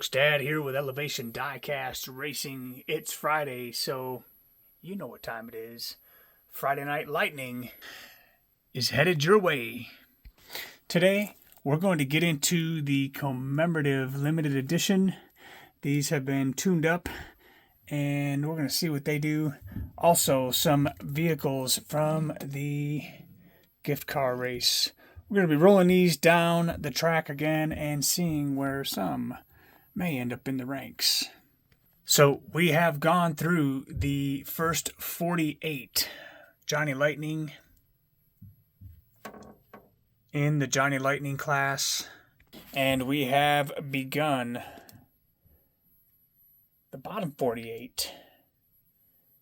folks, Dad here with Elevation Diecast Racing. It's Friday, so you know what time it is. Friday Night Lightning is headed your way. Today, we're going to get into the commemorative limited edition. These have been tuned up, and we're going to see what they do. Also, some vehicles from the gift car race. We're going to be rolling these down the track again and seeing where some may end up in the ranks. So we have gone through the first 48 Johnny Lightning in the Johnny Lightning class, and we have begun the bottom 48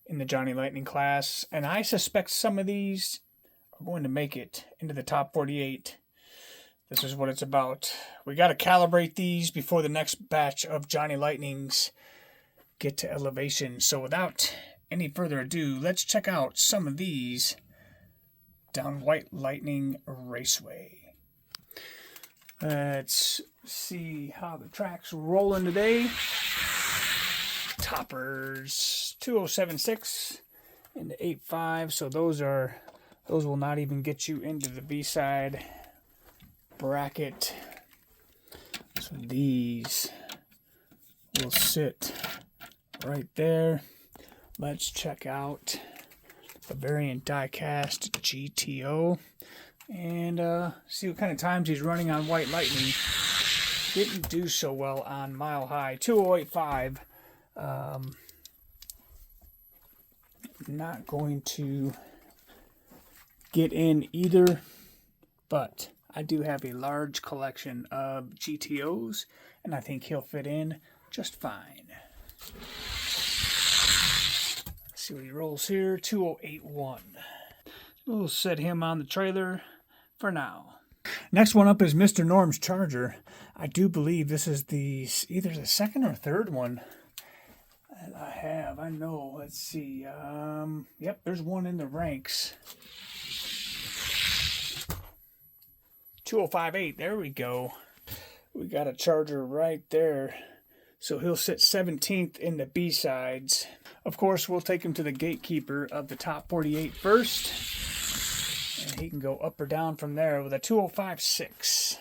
in the Johnny Lightning class, and I suspect some of these are going to make it into the top 48. This is what it's about. We got to calibrate these before the next batch of Johnny Lightnings get to elevation. So without any further ado, let's check out some of these down White Lightning Raceway. Let's see how the track's rolling today. Toppers 2076 and the 85, so those will not even get you into the B-side bracket. So these will sit right there. Let's check out the Variant Diecast GTO and see what kind of times he's running on White Lightning. Didn't do so well on Mile High. 2085. Not going to get in either, but I do have a large collection of GTOs, and I think he'll fit in just fine. Let's see what he rolls here. 2081. We'll set him on the trailer for now. Next one up is Mr. Norm's Charger. I do believe this is either the second or third one that I have. I know. Let's see. Yep, there's one in the ranks. 2058. There we go. We got a Charger right there. So he'll sit 17th in the B-sides. Of course, we'll take him to the gatekeeper of the top 48 first. And he can go up or down from there with a 2056.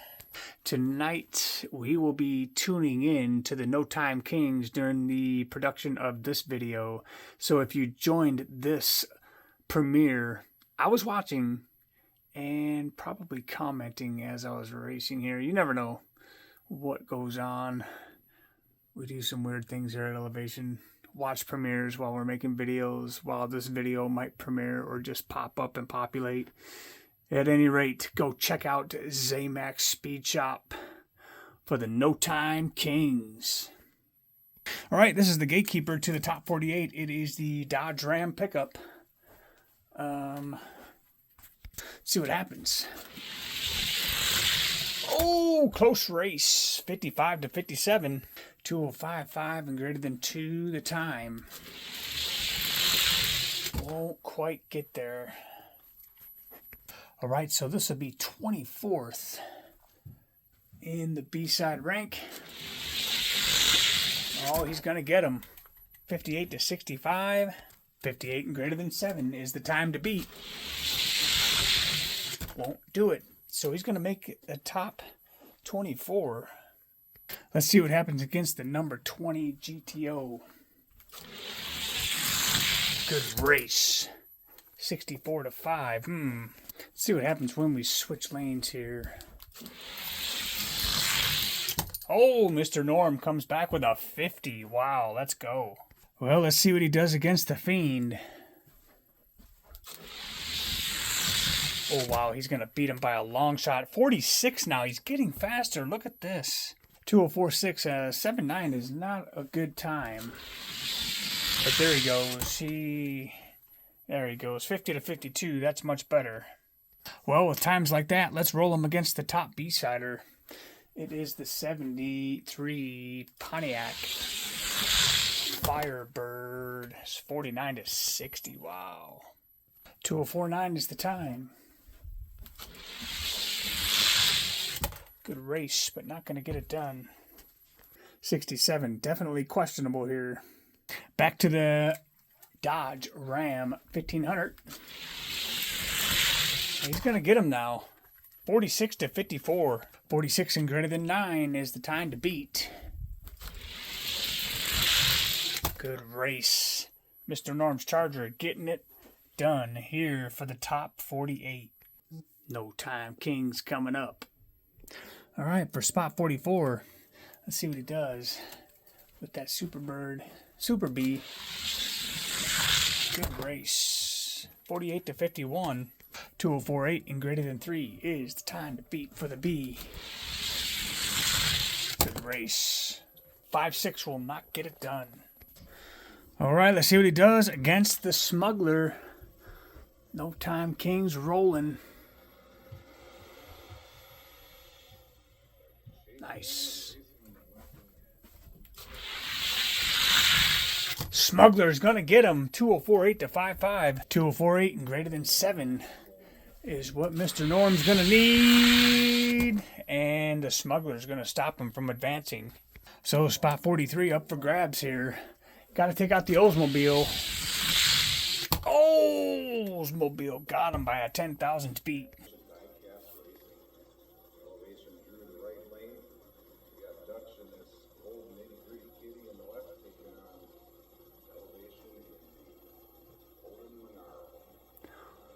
Tonight, we will be tuning in to the No Time Kings during the production of this video. So if you joined this premiere, I was watching and probably commenting as I was racing here. You never know what goes on. We do some weird things here at Elevation. Watch premieres while we're making videos, while this video might premiere or just pop up and populate. At any rate, go check out Zamax Speed Shop for the No Time Kings. All right, this is the gatekeeper to the top 48. It is the Dodge Ram pickup. See what happens. Oh, close race. 55 to 57. 2055 and greater than 2 the time. Won't quite get there. All right, so this will be 24th in the B-side rank. Oh, he's going to get him. 58 to 65. 58 and greater than 7 is the time to beat. Won't do it. So he's going to make a top 24. Let's see what happens against the number 20 GTO. Good race. 64 to 5. Let's see what happens when we switch lanes here. Oh, Mr. Norm comes back with a 50. Wow, let's go. Well, let's see what he does against the Fiend. Oh, wow, he's going to beat him by a long shot. 46 now. He's getting faster. Look at this. 2046, 79 is not a good time. But there he goes. There he goes. 50 to 52. That's much better. Well, with times like that, let's roll him against the top B-sider. It is the 73 Pontiac Firebird. It's 49 to 60. Wow. 2049 is the time. Good race, but not going to get it done. 67. Definitely questionable here. Back to the Dodge Ram 1500. He's going to get him now. 46 to 54. 46 and greater than 9 is the time to beat. Good race. Mr. Norm's Charger getting it done here for the top 48. No Time Kings coming up. All right, for spot 44, let's see what he does with that Super B. Good race. 48 to 51. 2048 and greater than 3 is the time to beat for the B. Good race. 5-6 will not get it done. All right, let's see what he does against the Smuggler. No Time Kings rolling. Nice. Smuggler's going to get him. 2048 to 55. 2048 and greater than 7 is what Mr. Norm's going to need. And the Smuggler's going to stop him from advancing. So spot 43 up for grabs here. Got to take out the Oldsmobile. Oldsmobile got him by a 10,000th beat.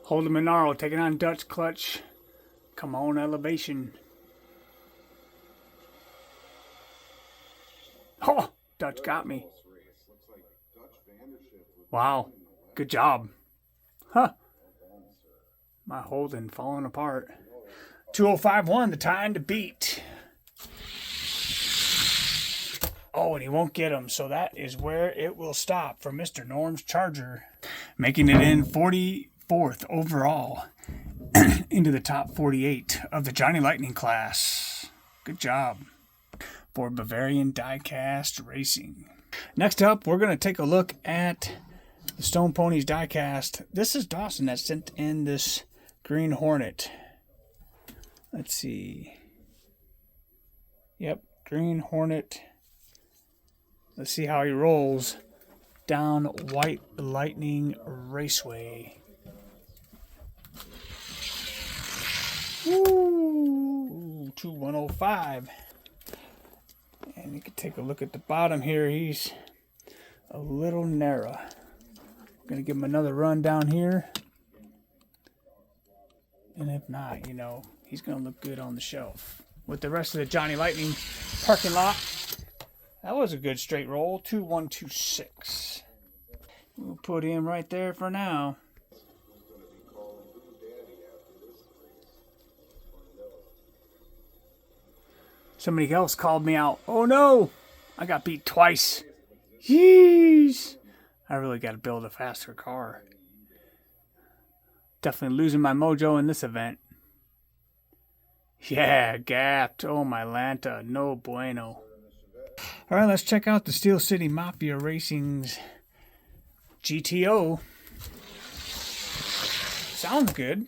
Holden Monaro taking on Dutch Clutch. Come on, Elevation. Oh, Dutch got me. Wow, good job. Huh. My Holden falling apart. 2051, the time to beat. Oh, and he won't get him, so that is where it will stop for Mr. Norm's Charger. Making it in 44th overall into the top 48 of the Johnny Lightning class. Good job for Bavarian Diecast Racing. Next up, we're going to take a look at the Stone Ponies Diecast. This is Dawson that sent in this Green Hornet. Let's see. Yep, Green Hornet. Let's see how he rolls down White Lightning Raceway. Woo! 2105. And you can take a look at the bottom here. He's a little narrow. I'm going to give him another run down here. And if not, you know, he's going to look good on the shelf. With the rest of the Johnny Lightning parking lot. That was a good straight roll. 2126. We'll put him right there for now. Somebody else called me out. Oh no! I got beat twice. Jeez! I really got to build a faster car. Definitely losing my mojo in this event. Yeah, gapped. Oh my Lanta. No bueno. Alright, let's check out the Steel City Mafia Racing's GTO. Sounds good.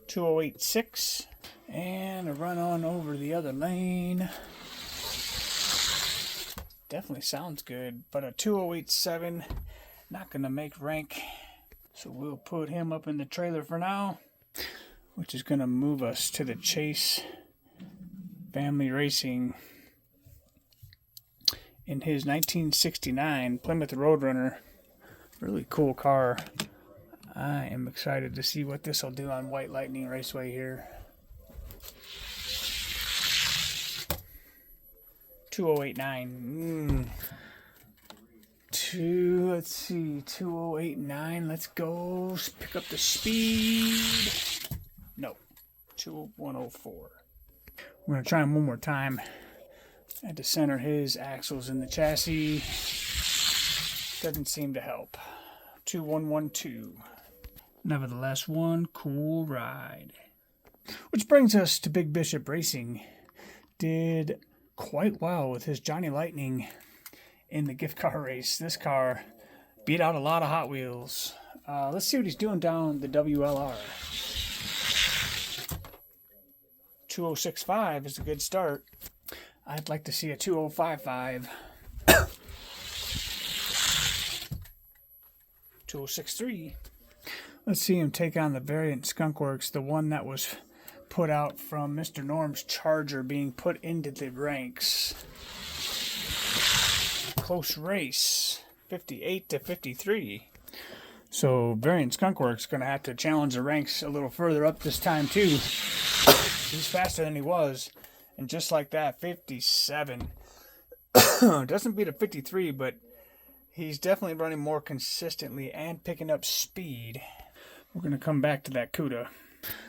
2086. And a run on over the other lane. Definitely sounds good. But a 2087, not going to make rank. So we'll put him up in the trailer for now. Which is going to move us to the Chase Family Racing. In his 1969 Plymouth Roadrunner. Really cool car. I am excited to see what this will do on White Lightning Raceway here. 2089. Let's see, 2089. Let's go. Pick up the speed. No, 2104. We're going to try him one more time. I had to center his axles in the chassis. Doesn't seem to help. 2112. Nevertheless, one cool ride. Which brings us to Big Bishop Racing. Did quite well with his Johnny Lightning in the gift car race. This car beat out a lot of Hot Wheels. Let's see what he's doing down the WLR. 2065 is a good start. I'd like to see a 2055. 2063. Let's see him take on the variant Skunkworks, the one that was put out from Mr. Norm's Charger being put into the ranks. Close race, 58 to 53. So variant Skunkworks going to have to challenge the ranks a little further up this time too. He's faster than he was, and just like that, 57. Doesn't beat a 53, but he's definitely running more consistently and picking up speed. We're going to come back to that CUDA.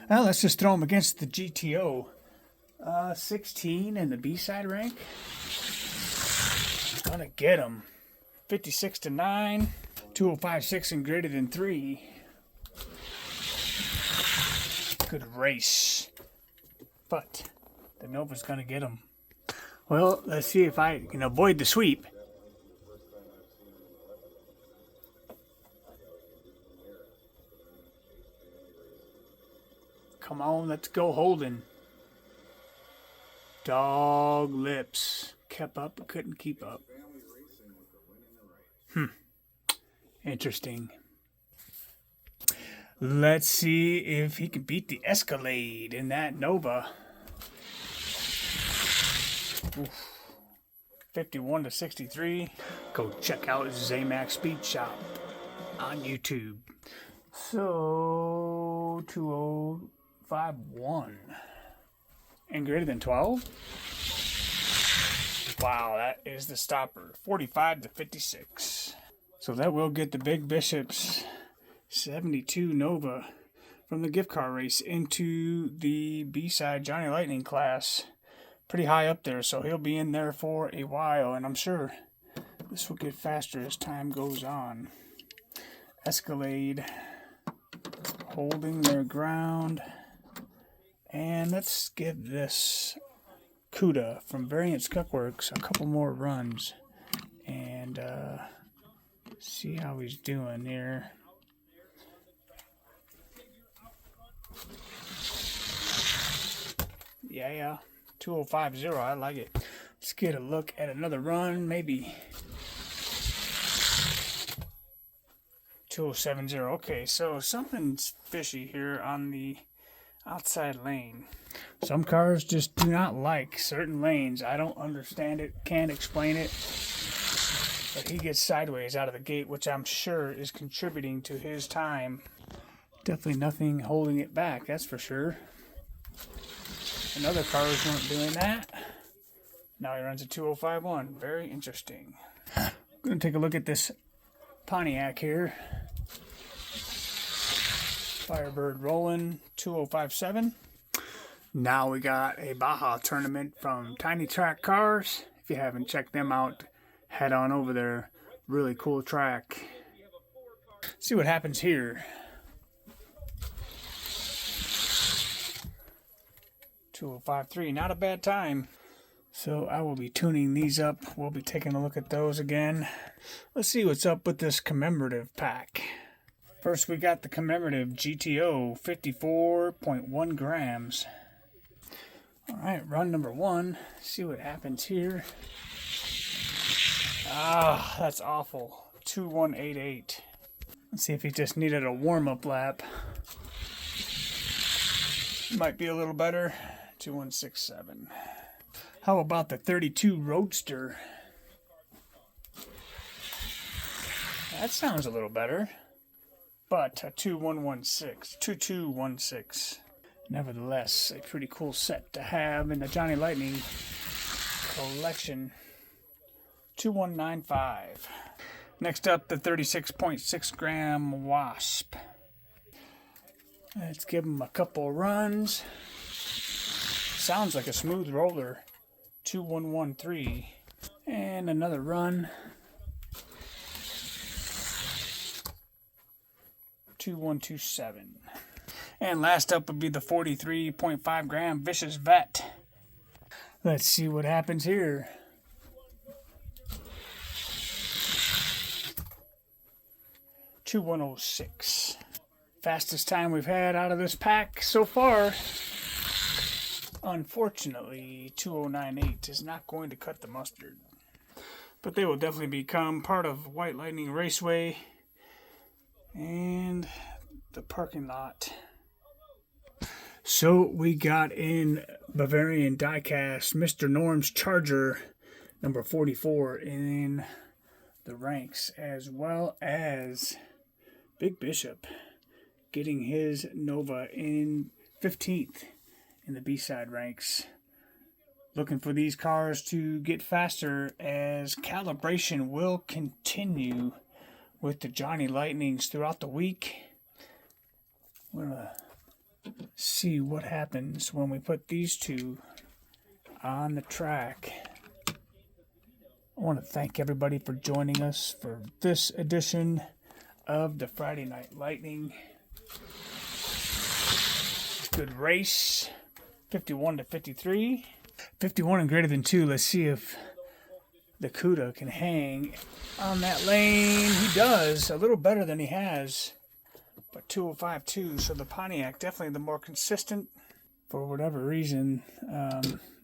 Well, let's just throw him against the GTO. 16 in the B-side rank. Gonna get him. 56 to 9. 2056 and greater than 3. Good race. But the Nova's gonna get him. Well, let's see if I can avoid the sweep. Come on, let's go Holden. Dog lips. Kept up but couldn't keep up. Interesting. Let's see if he can beat the Escalade in that Nova. Oof. 51 to 63. Go check out Zamax Speed Shop on YouTube. So 2051 and greater than 12. Wow, that is the stopper. 45 to 56. So that will get the Big Bishop's 72 Nova from the gift car race into the B-side Johnny Lightning class. Pretty high up there, so he'll be in there for a while, and I'm sure this will get faster as time goes on. Escalade holding their ground. And let's give this CUDA from Variant Skunkworks a couple more runs and see how he's doing here. Yeah, 2050, I like it. Let's get a look at another run, maybe 2070. Okay, so something's fishy here on the outside lane. Some cars just do not like certain lanes. I don't understand it, can't explain it. But he gets sideways out of the gate, which I'm sure is contributing to his time. Definitely nothing holding it back, that's for sure. And other cars weren't doing that. Now he runs a 2051. Very interesting. I'm going to take a look at this Pontiac here. Firebird rolling, 2057. Now we got a Baja tournament from Tiny Track Cars. If you haven't checked them out, head on over there. Really cool track. See what happens here. 2053, not a bad time. So I will be tuning these up. We'll be taking a look at those again. Let's see what's up with this commemorative pack. First we got the commemorative GTO, 54.1 grams. Alright, run number 1. See what happens here. Ah, that's awful. 2188. Let's see if he just needed a warm-up lap. Might be a little better. 2167. How about the 32 Roadster? That sounds a little better. But a 2216. Nevertheless, a pretty cool set to have in the Johnny Lightning collection. 2195. Next up, the 36.6 gram Wasp. Let's give him a couple runs. Sounds like a smooth roller. 2113. And another run. 2127. And last up would be the 43.5 gram Vicious Vet. Let's see what happens here. $2106. Fastest time we've had out of this pack so far. Unfortunately, 2098 is not going to cut the mustard. But they will definitely become part of White Lightning Raceway and the parking lot. So we got in Bavarian diecast Mr. Norm's Charger number 44 in the ranks, as well as Big Bishop getting his Nova in 15th in the B-side ranks. Looking for these cars to get faster as calibration will continue with the Johnny Lightnings throughout the week. We're going to see what happens when we put these two on the track. I want to thank everybody for joining us for this edition of the Friday Night Lightning. Good race, 51 to 53. 51 and greater than 2. Let's see if the CUDA can hang on that lane. He does, a little better than he has, but 205.2. So the Pontiac definitely the more consistent. For whatever reason,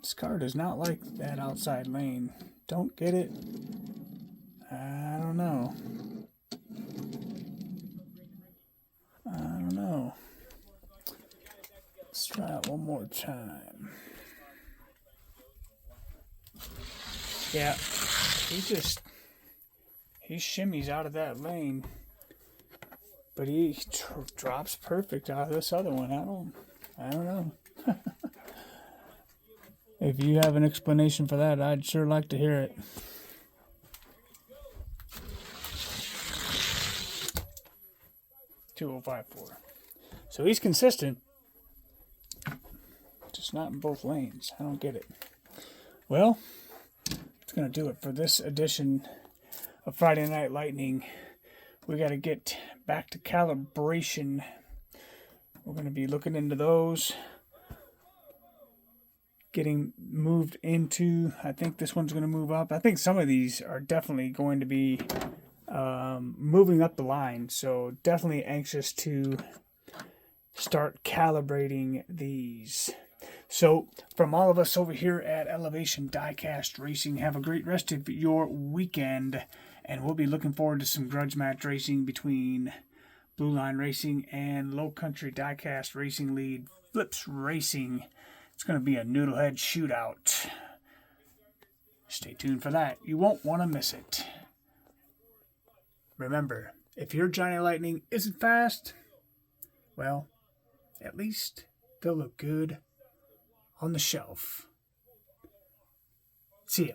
this car does not like that outside lane. Don't get it. I don't know. Let's try it one more time. Yeah, he shimmies out of that lane, but he drops perfect out of this other one. I don't know. If you have an explanation for that, I'd sure like to hear it. .205.4. So he's consistent, just not in both lanes. I don't get it. Well, that's going to do it for this edition of Friday Night Lightning. We got to get back to calibration. We're going to be looking into those. Getting moved into, I think this one's going to move up. I think some of these are definitely going to be moving up the line. So definitely anxious to start calibrating these. So from all of us over here at Elevation Diecast Racing, have a great rest of your weekend. And we'll be looking forward to some grudge match racing between Blue Line Racing and Low Country Diecast Racing Lead Flips Racing. It's going to be a noodlehead shootout. Stay tuned for that. You won't want to miss it. Remember, if your Johnny Lightning isn't fast, well, at least they'll look good on the shelf. See ya.